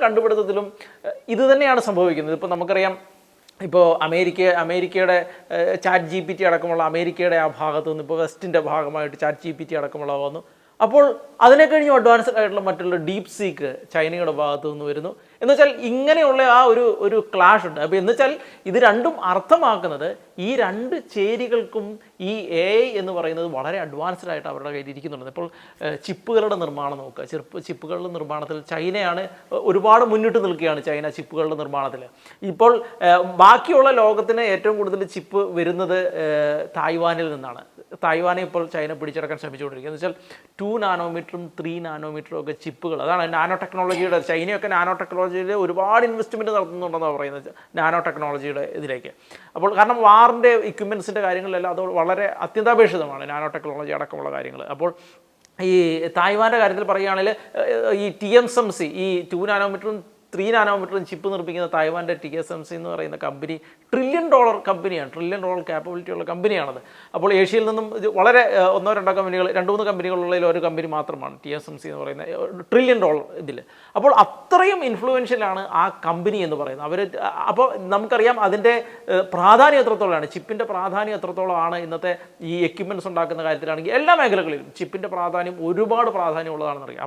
കണ്ടുപിടുത്തത്തിലും ഇത് തന്നെയാണ് സംഭവിക്കുന്നത്. ഇപ്പോൾ നമുക്കറിയാം, ഇപ്പോൾ അമേരിക്കയുടെ ചാറ്റ് GPT അടക്കമുള്ള അമേരിക്കയുടെ ആ ഭാഗത്തു നിന്ന് ഇപ്പോൾ വെസ്റ്റിൻ്റെ ഭാഗമായിട്ട് ചാറ്റ് GPT അടക്കമുള്ള വന്നു. അപ്പോൾ അതിനെ കഴിഞ്ഞും അഡ്വാൻസ്ഡ് ആയിട്ടുള്ള മറ്റുള്ള ഡീപ് സീക്ക് ചൈനയുടെ ഭാഗത്തു നിന്ന് വരുന്നു. എന്ന് വെച്ചാൽ ഇങ്ങനെയുള്ള ആ ഒരു ക്ലാഷ് ഉണ്ട്. അപ്പോൾ എന്ന് വെച്ചാൽ ഇത് രണ്ടും അർത്ഥമാക്കുന്നത് ഈ രണ്ട് ചേരികൾക്കും ഈ AI എന്ന് പറയുന്നത് വളരെ അഡ്വാൻസ്ഡ് ആയിട്ട് അവരുടെ കയ്യിൽ ഇരിക്കുന്നുണ്ട്. ഇപ്പോൾ ചിപ്പുകളുടെ നിർമ്മാണം നോക്കുക. ചിപ്പുകളുടെ നിർമ്മാണത്തിൽ ചൈനയാണ് ഒരുപാട് മുന്നിട്ട് നിൽക്കുകയാണ്. ചൈന ചിപ്പുകളുടെ നിർമ്മാണത്തിൽ ഇപ്പോൾ ബാക്കിയുള്ള ലോകത്തിന് ഏറ്റവും കൂടുതൽ ചിപ്പ് വരുന്നത് തായ്വാനിൽ നിന്നാണ്. തായ്വാനെ ഇപ്പോൾ ചൈന പിടിച്ചെടുക്കാൻ ശ്രമിച്ചുകൊണ്ടിരിക്കുന്നത്. എന്ന് വെച്ചാൽ 2 നാനോമീറ്ററും 3 നാനോമീറ്ററും ഒക്കെ ചിപ്പുകൾ, അതാണ് നാനോ ടെക്നോളജിയുടെ. ചൈനയൊക്കെ നാനോ ടെക്നോളജിയിൽ ഒരുപാട് ഇൻവെസ്റ്റ്മെൻറ്റ് നടത്തുന്നുണ്ടെന്നാണ് പറയുന്നത്, നാനോ ടെക്നോളജിയുടെ ഇതിലേക്ക്. അപ്പോൾ കാരണം വാറിൻ്റെ ഇക്വിപ്മെൻസിൻ്റെ കാര്യങ്ങളിലെല്ലാം അത് വളരെ അത്യന്താപേക്ഷിതമാണ്, നാനോ ടെക്നോളജി അടക്കമുള്ള കാര്യങ്ങൾ. അപ്പോൾ ഈ തായ്വാൻ്റെ കാര്യത്തിൽ പറയുകയാണെങ്കിൽ ഈ TSMC, ഈ 2 നാനോമീറ്ററും 3 നാനോമീറ്ററും ചിപ്പ് നിർമ്മിക്കുന്ന തായ്വാൻ്റെ TSMC എന്ന് പറയുന്ന കമ്പനി $1 ട്രില്യൺ കമ്പനിയാണ്, $1 ട്രില്യൺ ക്യാപ്പബിലിറ്റി ഉള്ള കമ്പനിയാണത്. അപ്പോൾ ഏഷ്യയിൽ നിന്നും വളരെ 1-2 കമ്പനികൾ, 2-3 കമ്പനികളുള്ളതിൽ ഒരു കമ്പനി മാത്രമാണ് TSMC എന്ന് പറയുന്ന $1 ട്രില്യൺ ഇതിൽ. അപ്പോൾ അത്രയും ഇൻഫ്ലുവൻഷ്യലാണ് ആ കമ്പനി എന്ന് പറയുന്നത് അവർ. അപ്പോൾ നമുക്കറിയാം അതിൻ്റെ പ്രാധാന്യം എത്രത്തോളമാണ്, ചിപ്പിൻ്റെ പ്രാധാന്യം എത്രത്തോളമാണ് ഇന്നത്തെ ഈ എക്യുപ്മെൻറ്റ്സ് ഉണ്ടാക്കുന്ന കാര്യത്തിലാണെങ്കിൽ എല്ലാ മേഖലകളിലും ചിപ്പിൻ്റെ പ്രാധാന്യം ഒരുപാട് പ്രാധാന്യമുള്ളതാണെന്ന് അറിയാം.